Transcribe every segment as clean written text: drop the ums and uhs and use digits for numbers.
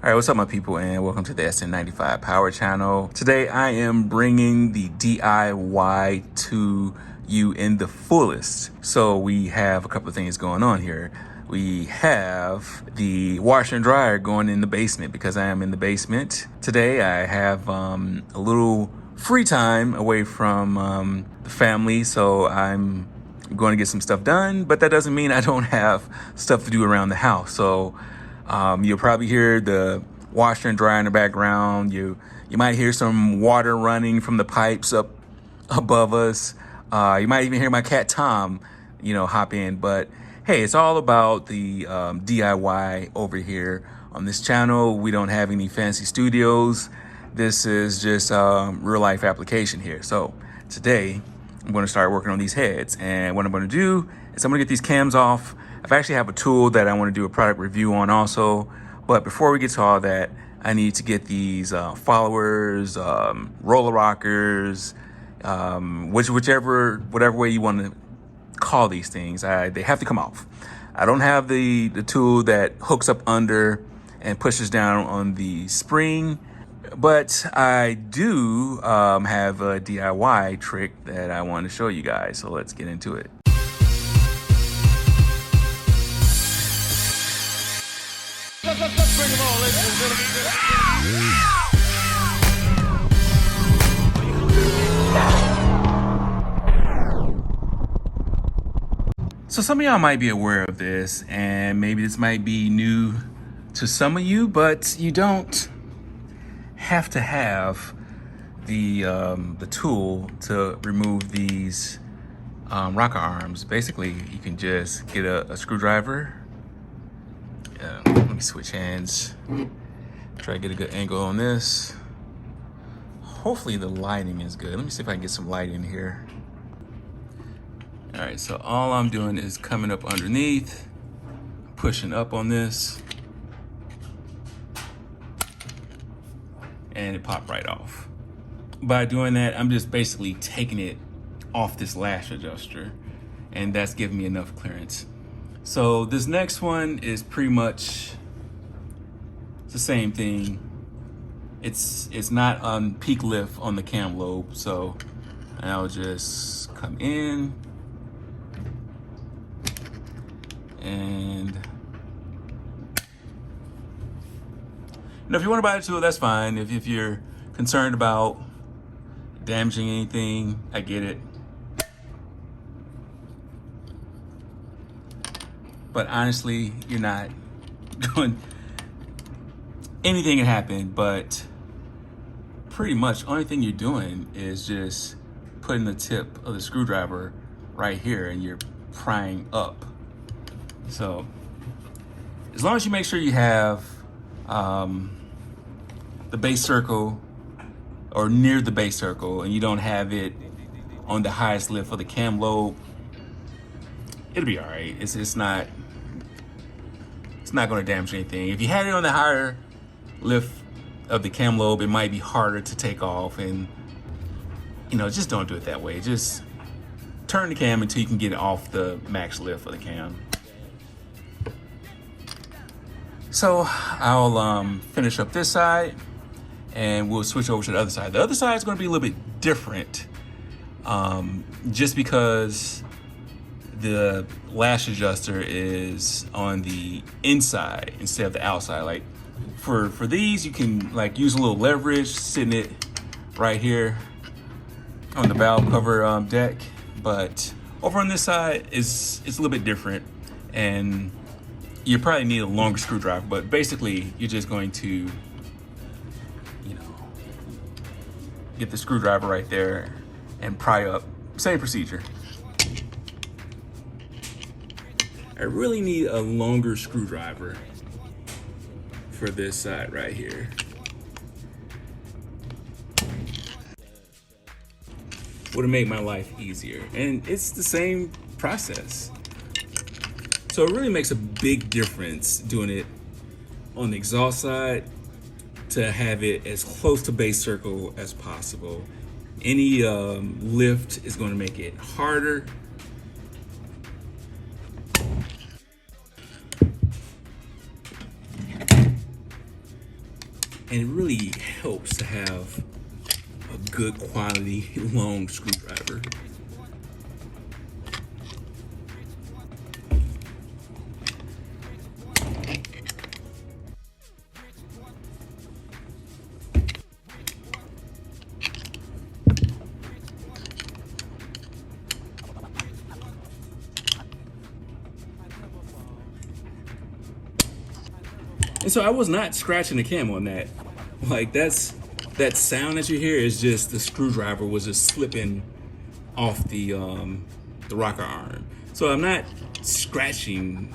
All right, what's up, my people, and welcome to the SN95 Power Channel. Today, I am bringing the DIY to you in the fullest. So we have a couple of things going on here. We have the washer and dryer going in the basement because I am in the basement. Today, I have a little free time away from the family, so I'm going to get some stuff done, but that doesn't mean I don't have stuff to do around the house. So you'll probably hear the washer and dryer in the background. You might hear some water running from the pipes up above us. You might even hear my cat Tom, hop in. But hey, it's all about the DIY over here on this channel. We don't have any fancy studios. This is just real life application here. So today I'm going to start working on these heads, and what I'm going to do is I'm going to get these cams off. I actually have a tool that I want to do a product review on also, but before we get to all that, I need to get these followers, roller rockers, whatever way you want to call these things. They have to come off. I don't have the tool that hooks up under and pushes down on the spring, but I do have a DIY trick that I want to show you guys. So let's get into it. Let's bring them on, ladies and gentlemen. So some of y'all might be aware of this, and maybe this might be new to some of you, but you don't have to have the tool to remove these rocker arms. Basically, you can just get a screwdriver. Let me switch hands. Try to get a good angle on this. Hopefully the lighting is good. Let me see if I can get some light in here. All right, so all I'm doing is coming up underneath, pushing up on this, and it popped right off. By doing that, I'm just basically taking it off this lash adjuster, and that's giving me enough clearance. So this next one is pretty much the same thing. It's not on peak lift on the cam lobe, so I'll just come in and if you want to buy the tool, that's fine. If you're concerned about damaging anything, I get it. But honestly, you're not going, anything can happen, but pretty much only thing you're doing is just putting the tip of the screwdriver right here and you're prying up. So as long as you make sure you have the base circle or near the base circle and you don't have it on the highest lift of the cam lobe, it'll be all right. It's not going to damage anything. If you had it on the higher lift of the cam lobe, it might be harder to take off, and just don't do it that way. Just turn the cam until you can get it off the max lift of the cam. So I'll finish up this side and we'll switch over to the other side. The other side is going to be a little bit different, just because the lash adjuster is on the inside instead of the outside. Like for these, you can use a little leverage, sitting it right here on the valve cover deck. But over on this side it's a little bit different, and you probably need a longer screwdriver. But basically, you're just going to, get the screwdriver right there and pry up. Same procedure. I really need a longer screwdriver for this side right here. Would make my life easier, and it's the same process. So it really makes a big difference doing it on the exhaust side to have it as close to base circle as possible. Any lift is going to make it harder. And it really helps to have a good quality long screwdriver. And so I was not scratching the cam on that. Like that sound that you hear is just the screwdriver was just slipping off the rocker arm. So I'm not scratching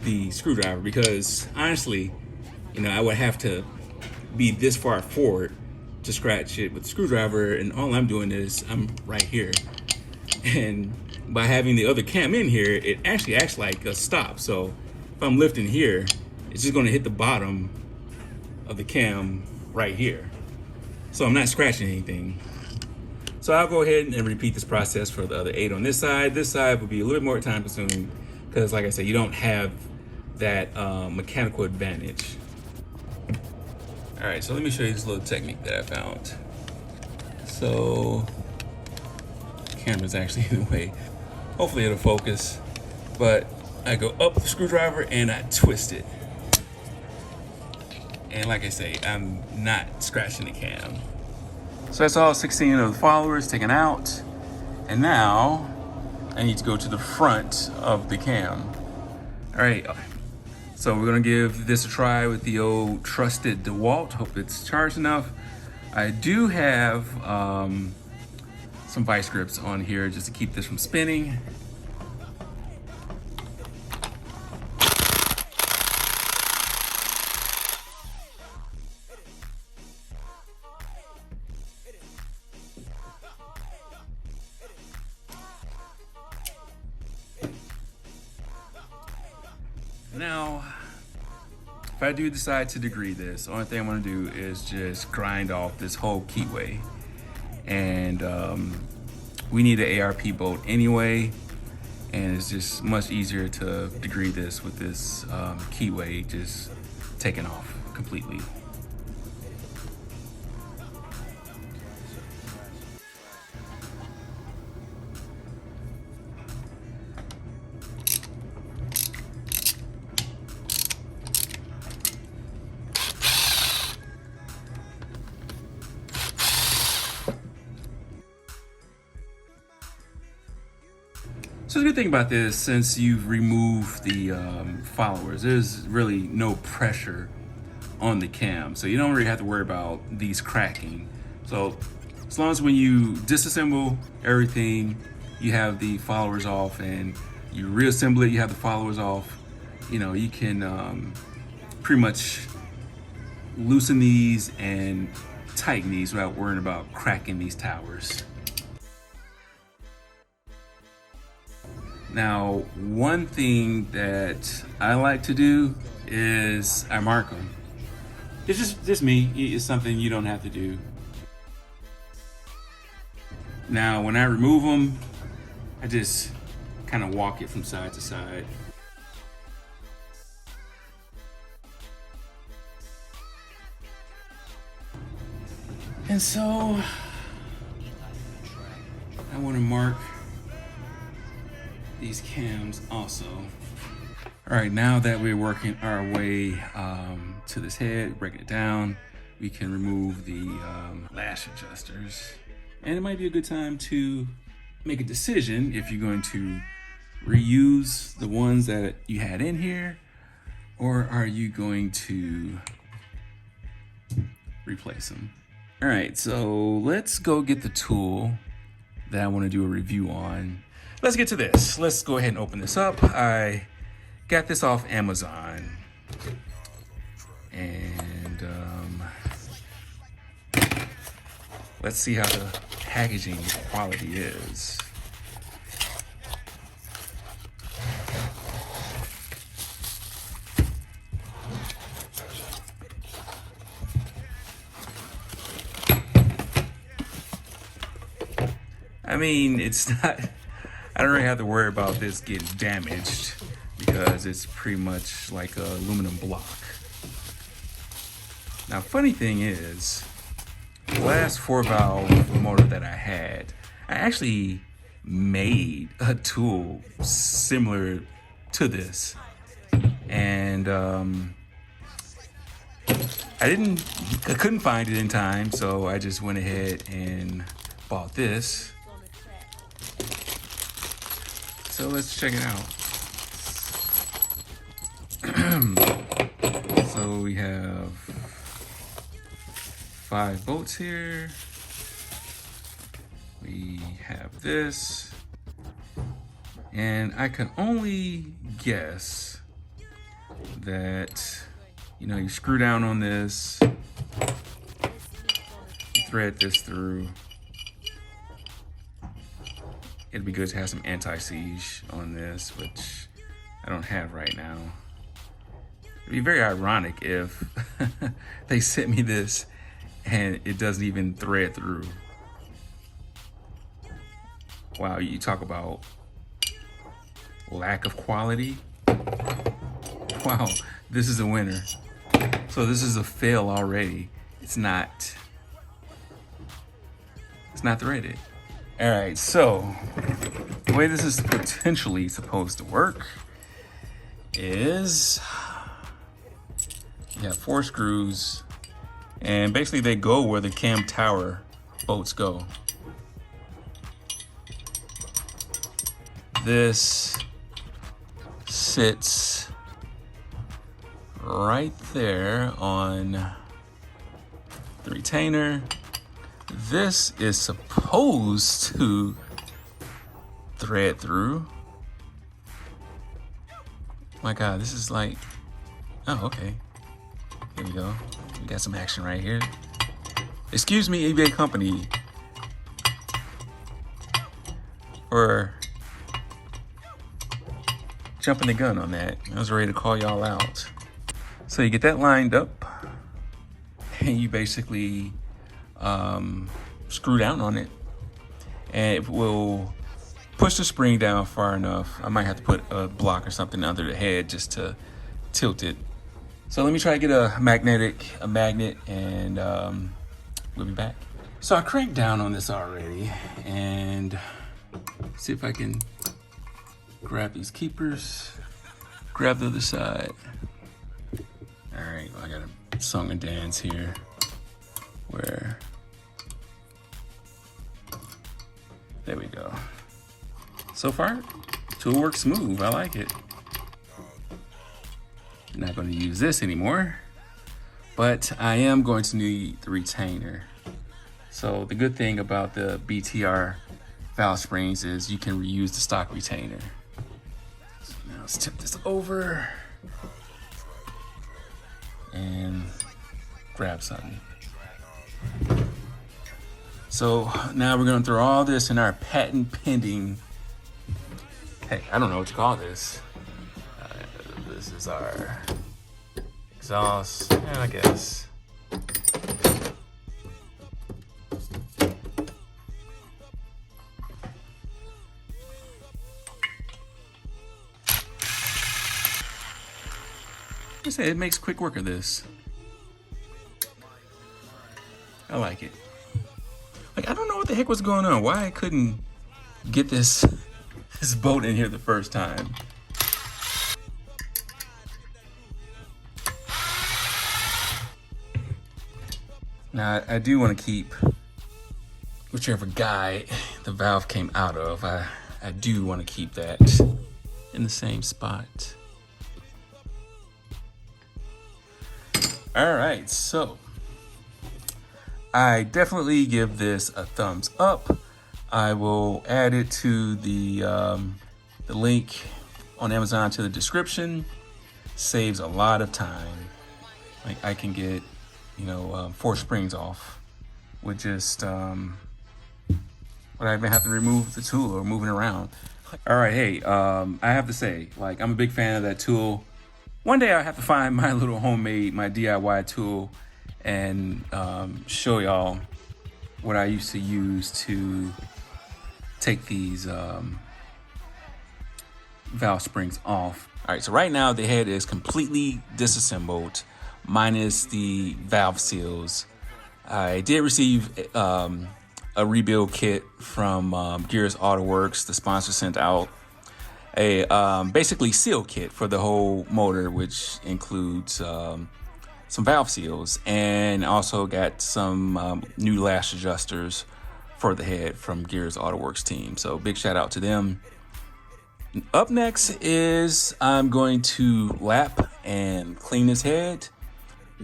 the screwdriver because honestly, you know, I would have to be this far forward to scratch it with the screwdriver, and all I'm doing is I'm right here. And by having the other cam in here, it actually acts like a stop. So if I'm lifting here, it's just going to hit the bottom of the cam right here. So I'm not scratching anything. So I'll go ahead and repeat this process for the other 8 on this side. This side will be a little bit more time consuming because, like I said, you don't have that mechanical advantage. All right, so let me show you this little technique that I found. So the camera's actually in the way. Hopefully it'll focus. But I go up with the screwdriver and I twist it. And like I say, I'm not scratching the cam. So that's all 16 of the followers taken out. And now I need to go to the front of the cam. All right, so we're gonna give this a try with the old trusted DeWalt. Hope it's charged enough. I do have some vice grips on here just to keep this from spinning. Now, if I do decide to degree this, the only thing I'm gonna do is just grind off this whole keyway. And we need an ARP bolt anyway, and it's just much easier to degree this with this keyway just taken off completely. So the good thing about this, since you've removed the followers, there's really no pressure on the cam. So you don't really have to worry about these cracking. So as long as when you disassemble everything, you have the followers off, and you reassemble it, you have the followers off, you know, you can pretty much loosen these and tighten these without worrying about cracking these towers. Now, one thing that I like to do is I mark them. It's just me. It's something you don't have to do. Now, when I remove them, I just kind of walk it from side to side. And so I want to mark these cams also. All right, now that we're working our way to this head, breaking it down, we can remove the lash adjusters. And it might be a good time to make a decision if you're going to reuse the ones that you had in here, or are you going to replace them? All right, so let's go get the tool that I want to do a review on. Let's get to this. Let's go ahead and open this up. I got this off Amazon. And let's see how the packaging quality is. I mean, it's not, I don't really have to worry about this getting damaged because it's pretty much like a aluminum block. Now, funny thing is, the last 4-valve motor that I had, I actually made a tool similar to this. And I couldn't find it in time, so I just went ahead and bought this. So let's check it out. So we have 5 bolts here. We have this. And I can only guess that, you know, you screw down on this, thread this through. It'd be good to have some anti-siege on this, which I don't have right now. It'd be very ironic if they sent me this and it doesn't even thread through. Wow, you talk about lack of quality. Wow, this is a winner. So this is a fail already. It's not threaded. All right, so the way this is potentially supposed to work is you have 4 screws, and basically they go where the cam tower bolts go. This sits right there on the retainer. This is supposed to thread through. My God, this is like, oh, okay. Here we go. We got some action right here. Excuse me, eBay company, for jumping the gun on that. I was ready to call y'all out. So you get that lined up, and you basically screw down on it, and it will push the spring down far enough. I might have to put a block or something under the head just to tilt it. So let me try to get a magnet, and we'll be back. So I cranked down on this already, and see if I can grab these keepers, grab the other side. All right, well, I got a song and dance here where, there we go. So far, tool works smooth, I like it. Not gonna use this anymore, but I am going to need the retainer. So the good thing about the BTR valve springs is you can reuse the stock retainer. So now let's tip this over and grab something. So now we're gonna throw all this in our patent pending, hey, I don't know what you call this. This is our exhaust, yeah, I guess. I say it makes quick work of this. I like it. Like, I don't know what the heck was going on. Why I couldn't get this bolt in here the first time. Now, I do want to keep whichever guy the valve came out of. I do want to keep that in the same spot. All right, so I definitely give this a thumbs up. I will add it to the link on Amazon to the description. Saves a lot of time. Like, I can get, 4 springs off with just what I even have to remove the tool or moving around. All right, hey, I have to say, like, I'm a big fan of that tool. One day I have to find my little homemade, my DIY tool, and show y'all what I used to use to take these valve springs off. All right, so right now the head is completely disassembled, minus the valve seals. I did receive a rebuild kit from Gears Auto Works. The sponsor sent out a basically seal kit for the whole motor, which includes some valve seals, and also got some new lash adjusters for the head from Gears Auto Works team. So big shout out to them. Up next is I'm going to lap and clean this head.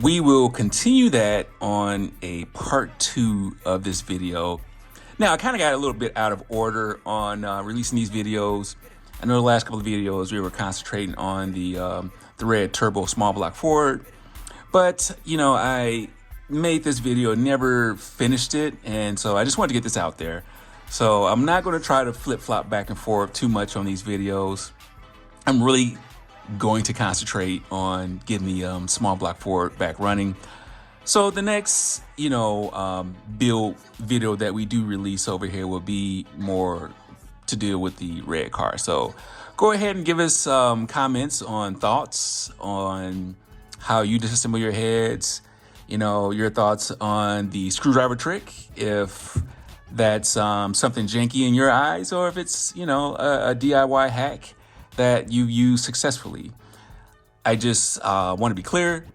We will continue that on a part 2 of this video. Now, I kind of got a little bit out of order on releasing these videos. I know the last couple of videos we were concentrating on the red turbo small block Ford, but you know, I made this video, never finished it, and so I just wanted to get this out there. So I'm not going to try to flip-flop back and forth too much on these videos. I'm really going to concentrate on getting the small block Ford back running. So the next, build video that we do release over here will be more to deal with the red car. So go ahead and give us comments on thoughts on how you disassemble your heads, your thoughts on the screwdriver trick, if that's something janky in your eyes, or if it's, a DIY hack that you use successfully. I just want to be clear.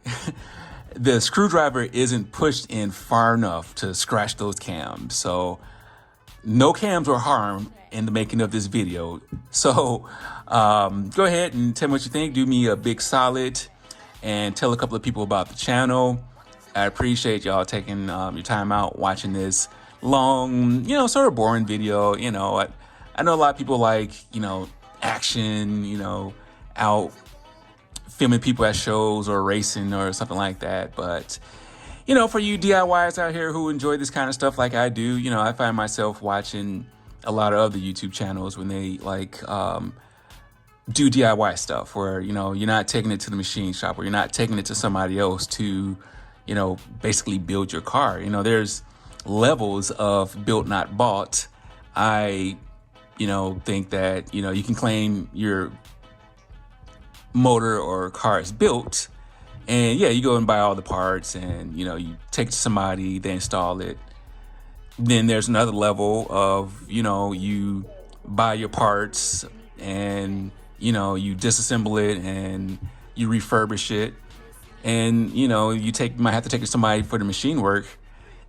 The screwdriver isn't pushed in far enough to scratch those cams. So no cams were harmed in the making of this video. So go ahead and tell me what you think. Do me a big solid and tell a couple of people about the channel. I appreciate y'all taking your time out watching this long, sort of boring video. I know a lot of people like, action, out filming people at shows or racing or something like that. But, for you DIYers out here who enjoy this kind of stuff like I do, I find myself watching a lot of other YouTube channels when they do DIY stuff where, you're not taking it to the machine shop, or you're not taking it to somebody else to, basically build your car. There's levels of built not bought. I think that you can claim your motor or car is built, and yeah, you go and buy all the parts, and you take it to somebody, they install it. Then there's another level of you buy your parts, and you disassemble it and you refurbish it, and you might have to take it to somebody for the machine work.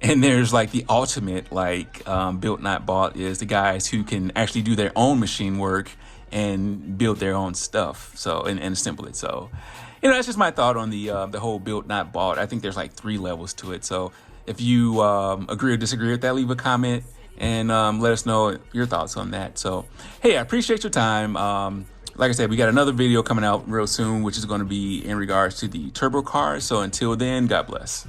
And there's like the ultimate, built not bought is the guys who can actually do their own machine work and build their own stuff. So, and assemble it. So, that's just my thought on the whole built not bought. I think there's like 3 levels to it. So if you agree or disagree with that, leave a comment and let us know your thoughts on that. So, hey, I appreciate your time. Like I said, we got another video coming out real soon, which is going to be in regards to the turbo car. So until then, God bless.